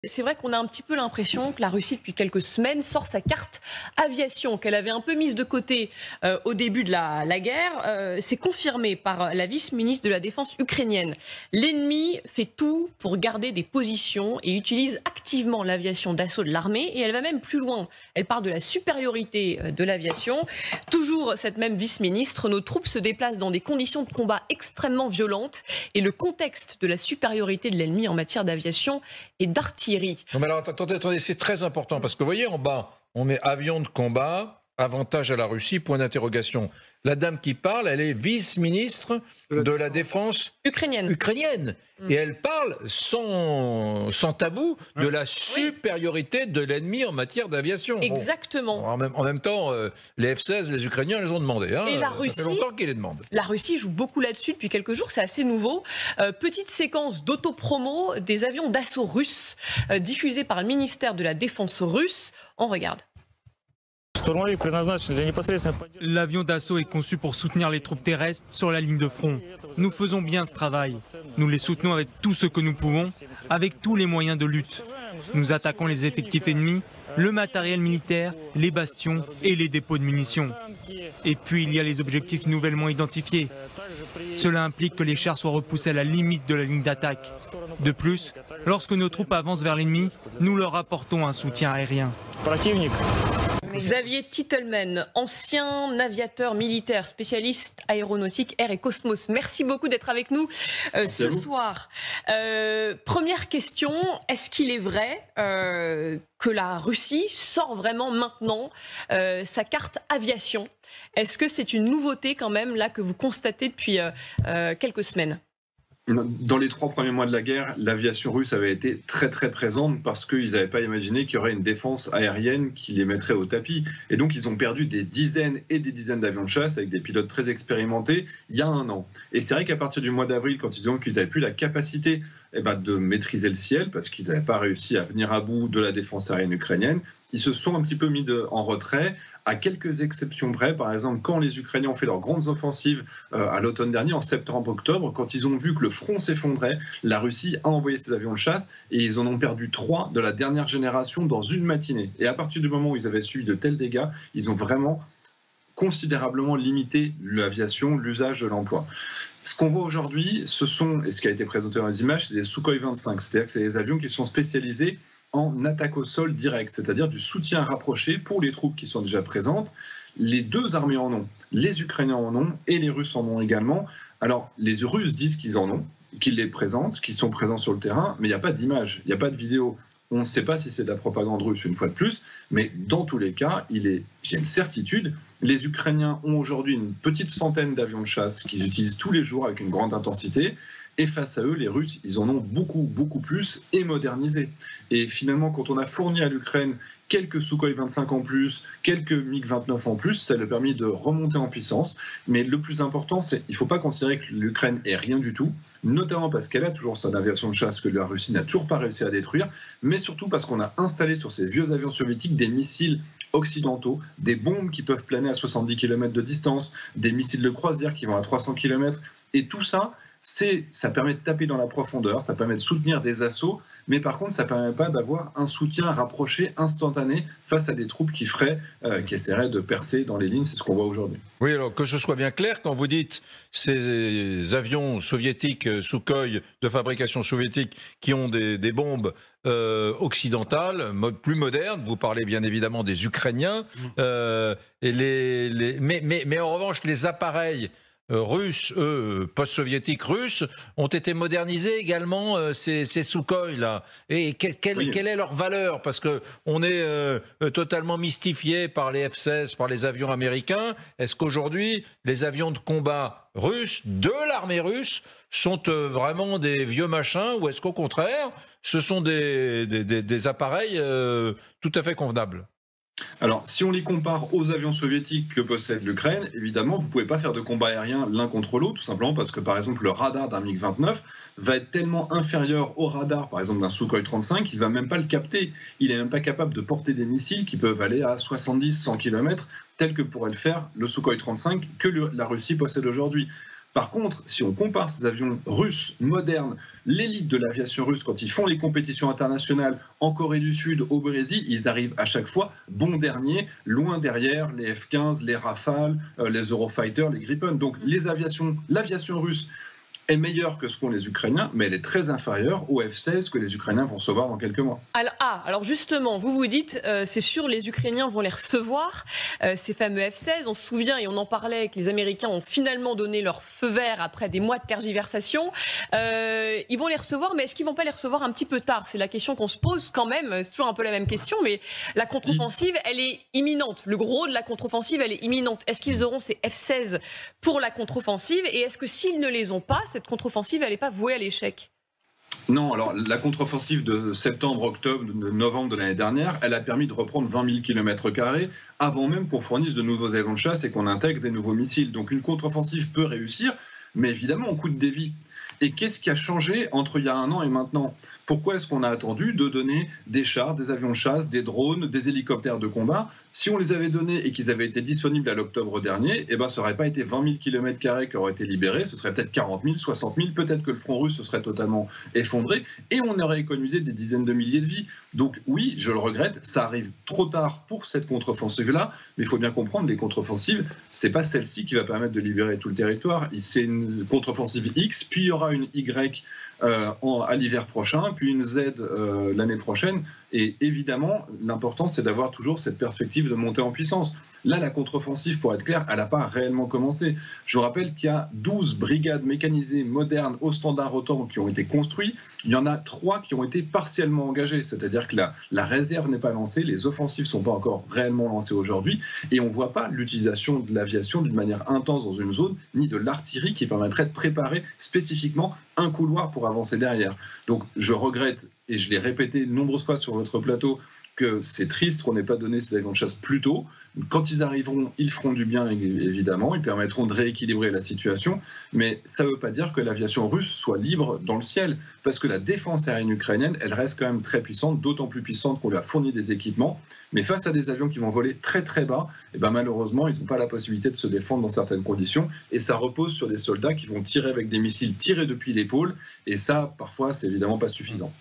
C'est vrai qu'on a un petit peu l'impression que la Russie, depuis quelques semaines, sort sa carte aviation qu'elle avait un peu mise de côté au début de la guerre. C'est confirmé par la vice-ministre de la Défense ukrainienne. L'ennemi fait tout pour garder des positions et utilise activement l'aviation d'assaut de l'armée. Et elle va même plus loin. Elle parle de la supériorité de l'aviation. Toujours cette même vice-ministre, nos troupes se déplacent dans des conditions de combat extrêmement violentes. Et le contexte de la supériorité de l'ennemi en matière d'aviation et d'artillerie. Non mais alors attendez, c'est très important parce que vous voyez en bas, on met avion de combat, avantage à la Russie, point d'interrogation. La dame qui parle, elle est vice-ministre de la Défense ukrainienne. Et elle parle sans tabou de la supériorité de l'ennemi en matière d'aviation. Exactement. Bon, en même temps, les F-16, les Ukrainiens les ont demandé. Hein. Et la Ça Russie, fait longtemps qu'ils les demandent. La Russie joue beaucoup là-dessus depuis quelques jours, c'est assez nouveau. Petite séquence d'autopromo des avions d'assaut russes diffusés par le ministère de la Défense russe. On regarde. L'avion d'assaut est conçu pour soutenir les troupes terrestres sur la ligne de front. Nous faisons bien ce travail. Nous les soutenons avec tout ce que nous pouvons, avec tous les moyens de lutte. Nous attaquons les effectifs ennemis, le matériel militaire, les bastions et les dépôts de munitions. Et puis il y a les objectifs nouvellement identifiés. Cela implique que les chars soient repoussés à la limite de la ligne d'attaque. De plus, lorsque nos troupes avancent vers l'ennemi, nous leur apportons un soutien aérien. Xavier Titelman, ancien aviateur militaire, spécialiste aéronautique, air et cosmos. Merci beaucoup d'être avec nous ce soir. Première question, est-ce qu'il est vrai que la Russie sort vraiment maintenant sa carte aviation? Est-ce que c'est une nouveauté quand même là que vous constatez depuis quelques semaines? Dans les 3 premiers mois de la guerre, l'aviation russe avait été très très présente parce qu'ils n'avaient pas imaginé qu'il y aurait une défense aérienne qui les mettrait au tapis. Et donc ils ont perdu des dizaines et des dizaines d'avions de chasse avec des pilotes très expérimentés il y a un an. Et c'est vrai qu'à partir du mois d'avril, quand ils ont vu qu'ils n'avaient plus la capacité de maîtriser le ciel, parce qu'ils n'avaient pas réussi à venir à bout de la défense aérienne ukrainienne, ils se sont un petit peu mis en retrait, à quelques exceptions près. Par exemple, quand les Ukrainiens ont fait leurs grandes offensives à l'automne dernier, en septembre-octobre, quand ils ont vu que le front s'effondrait, la Russie a envoyé ses avions de chasse et ils en ont perdu 3 de la dernière génération dans une matinée. Et à partir du moment où ils avaient subi de tels dégâts, ils ont vraiment considérablement limité l'aviation, l'usage de l'emploi. Ce qu'on voit aujourd'hui, ce sont, et ce qui a été présenté dans les images, c'est des Sukhoi 25, c'est-à-dire que c'est des avions qui sont spécialisés en attaque au sol direct, c'est-à-dire du soutien rapproché pour les troupes qui sont déjà présentes. Les 2 armées en ont, les Ukrainiens en ont et les Russes en ont également. Alors, les Russes disent qu'ils en ont, qu'ils les présentent, qu'ils sont présents sur le terrain, mais il n'y a pas d'image, il n'y a pas de vidéo. On ne sait pas si c'est de la propagande russe une fois de plus, mais dans tous les cas, j'ai une certitude, les Ukrainiens ont aujourd'hui une petite centaine d'avions de chasse qu'ils utilisent tous les jours avec une grande intensité, et face à eux, les Russes, ils en ont beaucoup, beaucoup plus et modernisés. Et finalement, quand on a fourni à l'Ukraine quelques Sukhoi 25 en plus, quelques MiG-29 en plus, ça lui a permis de remonter en puissance. Mais le plus important, c'est qu'il ne faut pas considérer que l'Ukraine est rien du tout, notamment parce qu'elle a toujours son aviation de chasse que la Russie n'a toujours pas réussi à détruire, mais surtout parce qu'on a installé sur ces vieux avions soviétiques des missiles occidentaux, des bombes qui peuvent planer à 70 km de distance, des missiles de croisière qui vont à 300 km, et tout ça, ça permet de taper dans la profondeur, ça permet de soutenir des assauts, mais par contre, ça ne permet pas d'avoir un soutien rapproché, instantané, face à des troupes qui essaieraient de percer dans les lignes. C'est ce qu'on voit aujourd'hui. Oui, alors que ce soit bien clair, quand vous dites ces avions soviétiques, Sukhoi, de fabrication soviétique, qui ont des bombes occidentales, plus modernes, vous parlez bien évidemment des Ukrainiens, mais en revanche, les appareils russes, post-soviétiques russes, ont été modernisés également, ces Sukhoi là. Et quelle est leur valeur? Parce qu'on est totalement mystifié par les F-16, par les avions américains. Est-ce qu'aujourd'hui, les avions de combat russes, de l'armée russe, sont vraiment des vieux machins, ou est-ce qu'au contraire, ce sont des appareils tout à fait convenables? Alors, si on les compare aux avions soviétiques que possède l'Ukraine, évidemment, vous ne pouvez pas faire de combat aérien l'un contre l'autre, tout simplement parce que, par exemple, le radar d'un MiG-29 va être tellement inférieur au radar, par exemple, d'un Sukhoi 35, qu'il ne va même pas le capter. Il n'est même pas capable de porter des missiles qui peuvent aller à 70-100 km, tel que pourrait le faire le Sukhoi 35 que la Russie possède aujourd'hui. Par contre, si on compare ces avions russes modernes, l'élite de l'aviation russe, quand ils font les compétitions internationales en Corée du Sud, au Brésil, ils arrivent à chaque fois bon dernier, loin derrière les F-15, les Rafale, les Eurofighter, les Gripen. Donc l'aviation russe est meilleure que ce qu'ont les Ukrainiens, mais elle est très inférieure aux F-16 que les Ukrainiens vont recevoir dans quelques mois. Alors justement, vous dites, c'est sûr, les Ukrainiens vont les recevoir, ces fameux F-16. On se souvient, et on en parlait, que les Américains ont finalement donné leur feu vert après des mois de tergiversation. Ils vont les recevoir, mais est-ce qu'ils ne vont pas les recevoir un petit peu tard? C'est la question qu'on se pose quand même. C'est toujours un peu la même question, mais la contre-offensive, elle est imminente. Le gros de la contre-offensive, elle est imminente. Est-ce qu'ils auront ces F-16 pour la contre-offensive? Et est-ce que s'ils ne les ont pas, cette contre-offensive, elle n'est pas vouée à l'échec? Non, alors la contre-offensive de septembre, octobre, de novembre de l'année dernière, elle a permis de reprendre 20 000 km² avant même qu'on fournisse de nouveaux avions de chasse et qu'on intègre des nouveaux missiles. Donc une contre-offensive peut réussir, mais évidemment on coûte des vies. Et qu'est-ce qui a changé entre il y a 1 an et maintenant? Pourquoi est-ce qu'on a attendu de donner des chars, des avions de chasse, des drones, des hélicoptères de combat? Si on les avait donnés et qu'ils avaient été disponibles à l'octobre dernier, eh ben, ça n'aurait pas été 20 000 km² qui auraient été libérés, ce serait peut-être 40 000, 60 000, peut-être que le front russe se serait totalement effondré et on aurait économisé des dizaines de milliers de vies. Donc oui, je le regrette, ça arrive trop tard pour cette contre-offensive-là, mais il faut bien comprendre, les contre-offensives, c'est pas celle-ci qui va permettre de libérer tout le territoire. C'est une contre-offensive X, puis il y aura une Y à l'hiver prochain, puis une Z l'année prochaine. Et évidemment, l'important, c'est d'avoir toujours cette perspective de montée en puissance. Là, la contre-offensive, pour être clair, elle n'a pas réellement commencé. Je vous rappelle qu'il y a 12 brigades mécanisées modernes au standard OTAN qui ont été construites. Il y en a 3 qui ont été partiellement engagées, c'est-à-dire que la réserve n'est pas lancée, les offensives ne sont pas encore réellement lancées aujourd'hui, et on ne voit pas l'utilisation de l'aviation d'une manière intense dans une zone, ni de l'artillerie qui permettrait de préparer spécifiquement un couloir pour avancer derrière. Donc je regrette, et je l'ai répété de nombreuses fois sur votre plateau, que c'est triste qu'on n'ait pas donné ces avions de chasse plus tôt. Quand ils arriveront, ils feront du bien, évidemment, ils permettront de rééquilibrer la situation, mais ça ne veut pas dire que l'aviation russe soit libre dans le ciel, parce que la défense aérienne ukrainienne, elle reste quand même très puissante, d'autant plus puissante qu'on lui a fourni des équipements, mais face à des avions qui vont voler très très bas, et ben malheureusement, ils n'ont pas la possibilité de se défendre dans certaines conditions, et ça repose sur des soldats qui vont tirer avec des missiles tirés depuis l'épaule, et ça, parfois, c'est évidemment pas suffisant.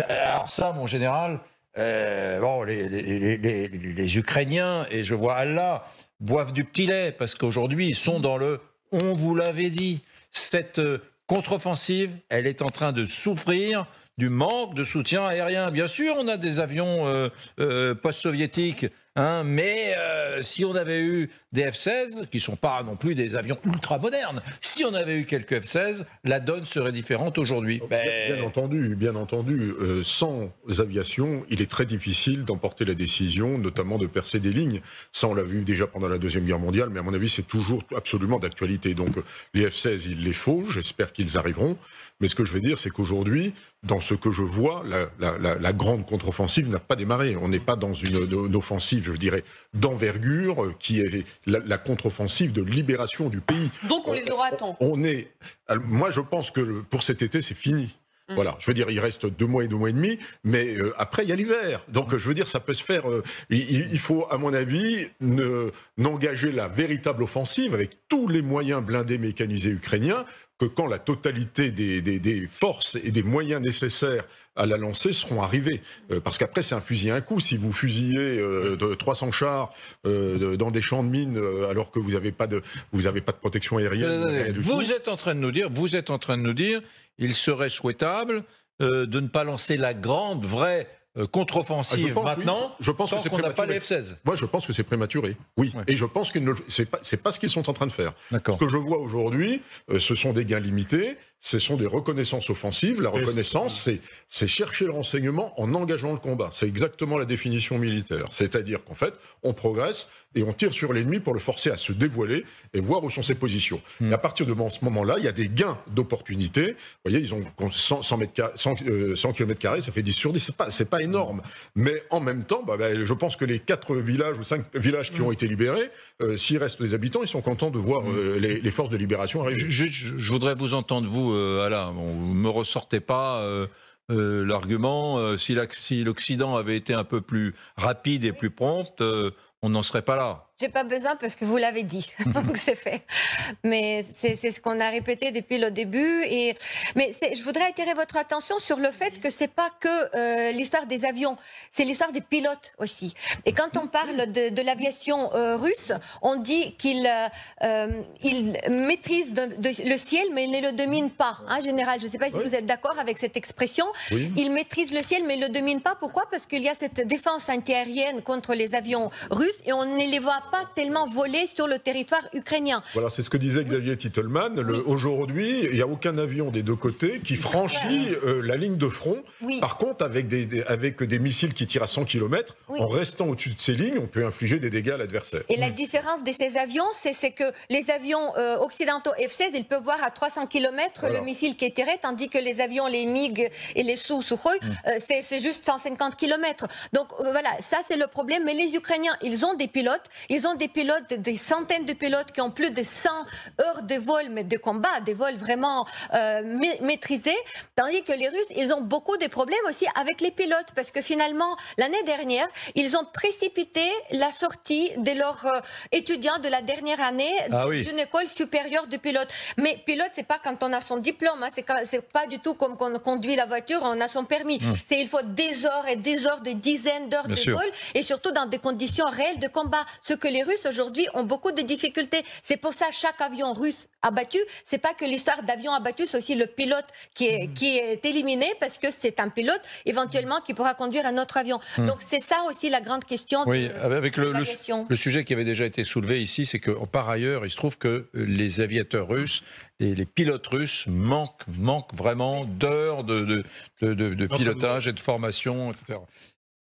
Alors ça, mon général, bon, les Ukrainiens, et je vois Allah, boivent du petit lait, parce qu'aujourd'hui, ils sont dans le « on vous l'avait dit ». Cette contre-offensive, elle est en train de souffrir du manque de soutien aérien. Bien sûr, on a des avions post-soviétiques, hein, mais si on avait eu des F-16, qui ne sont pas non plus des avions ultra modernes, si on avait eu quelques F-16, la donne serait différente aujourd'hui. Bien entendu, sans aviation, il est très difficile d'emporter la décision, notamment de percer des lignes. Ça, on l'a vu déjà pendant la Deuxième Guerre mondiale, mais à mon avis, c'est toujours absolument d'actualité. Donc les F-16, il les faut, j'espère qu'ils arriveront. Mais ce que je veux dire, c'est qu'aujourd'hui, dans ce que je vois, la grande contre-offensive n'a pas démarré. On n'est pas dans une offensive, je dirais, d'envergure, qui est la contre-offensive de libération du pays. Donc on les aura à temps. Moi, je pense que pour cet été, c'est fini. Voilà, je veux dire, il reste 2 mois et 2 mois et demi, mais après, il y a l'hiver. Donc, je veux dire, ça peut se faire... il faut, à mon avis, n'engager la véritable offensive avec tous les moyens blindés mécanisés ukrainiens, que quand la totalité des forces et des moyens nécessaires à la lancer seront arrivés. Parce qu'après, c'est un fusil à un coup. Si vous fusillez 300 chars dans des champs de mines alors que vous n'avez pas de protection aérienne... Vous êtes en train de nous dire, il serait souhaitable de ne pas lancer la grande, vraie contre-offensive maintenant, je pense tant qu'on n'a pas les F-16. Moi, je pense que c'est prématuré, oui. Ouais. Et je pense que c'est pas ce qu'ils sont en train de faire. Ce que je vois aujourd'hui, ce sont des gains limités, ce sont des reconnaissances offensives. La reconnaissance, c'est chercher le renseignement en engageant le combat. C'est exactement la définition militaire. C'est-à-dire qu'en fait, on progresse et on tire sur l'ennemi pour le forcer à se dévoiler et voir où sont ses positions. Et à partir de ce moment-là, il y a des gains d'opportunité. Vous voyez, ils ont 100 km², ça fait 10 sur 10. C'est pas énorme. Mais en même temps, je pense que les 4 villages ou 5 villages qui ont été libérés, s'il reste des habitants, ils sont contents de voir les forces de libération arriver. Je voudrais vous entendre, vous, Alain. Bon, vous ne me ressortez pas l'argument. Si l'Occident avait été un peu plus rapide et plus prompt, on n'en serait pas là. J'ai pas besoin parce que vous l'avez dit, donc c'est fait. Mais c'est ce qu'on a répété depuis le début. Mais je voudrais attirer votre attention sur le fait que c'est pas que l'histoire des avions, c'est l'histoire des pilotes aussi. Et quand on parle de l'aviation russe, on dit qu'il maîtrise le ciel, mais il ne le domine pas. Hein, général, je ne sais pas si vous êtes d'accord avec cette expression. Oui. Il maîtrise le ciel, mais il ne le domine pas. Pourquoi? Parce qu'il y a cette défense antiaérienne contre les avions russes et on ne les voit pas tellement voler sur le territoire ukrainien. Voilà, c'est ce que disait Xavier Titelman. Aujourd'hui, il n'y a aucun avion des deux côtés qui franchit la ligne de front. Oui. Par contre, avec des missiles qui tirent à 100 km, en restant au-dessus de ces lignes, on peut infliger des dégâts à l'adversaire. Et la différence de ces avions, c'est que les avions occidentaux F-16, ils peuvent voir à 300 km le missile qui est tiré, tandis que les avions, les MiG et les Su-Sukhoi, c'est juste 150 km. Donc voilà, ça c'est le problème. Mais les Ukrainiens, ils ont des pilotes. Ils ont des pilotes, des centaines de pilotes qui ont plus de 100 heures de vol, mais de combat, des vols vraiment maîtrisés. Tandis que les Russes, ils ont beaucoup de problèmes aussi avec les pilotes, parce que finalement, l'année dernière, ils ont précipité la sortie de leurs étudiants de la dernière année d'une école supérieure de pilote. Mais pilote, c'est pas quand on a son diplôme, hein, c'est pas du tout comme quand on conduit la voiture, on a son permis. Il faut des heures et des heures, des dizaines d'heures de vol, et surtout dans des conditions réelles de combat. Ce que les Russes aujourd'hui ont beaucoup de difficultés. C'est pour ça chaque avion russe abattu, c'est pas que l'histoire d'avion abattu, c'est aussi le pilote qui est éliminé parce que c'est un pilote éventuellement qui pourra conduire un autre avion. Donc c'est ça aussi la grande question. Oui, avec le sujet qui avait déjà été soulevé ici, c'est que par ailleurs, il se trouve que les aviateurs russes et les pilotes russes manquent vraiment d'heures de pilotage et de formation, etc.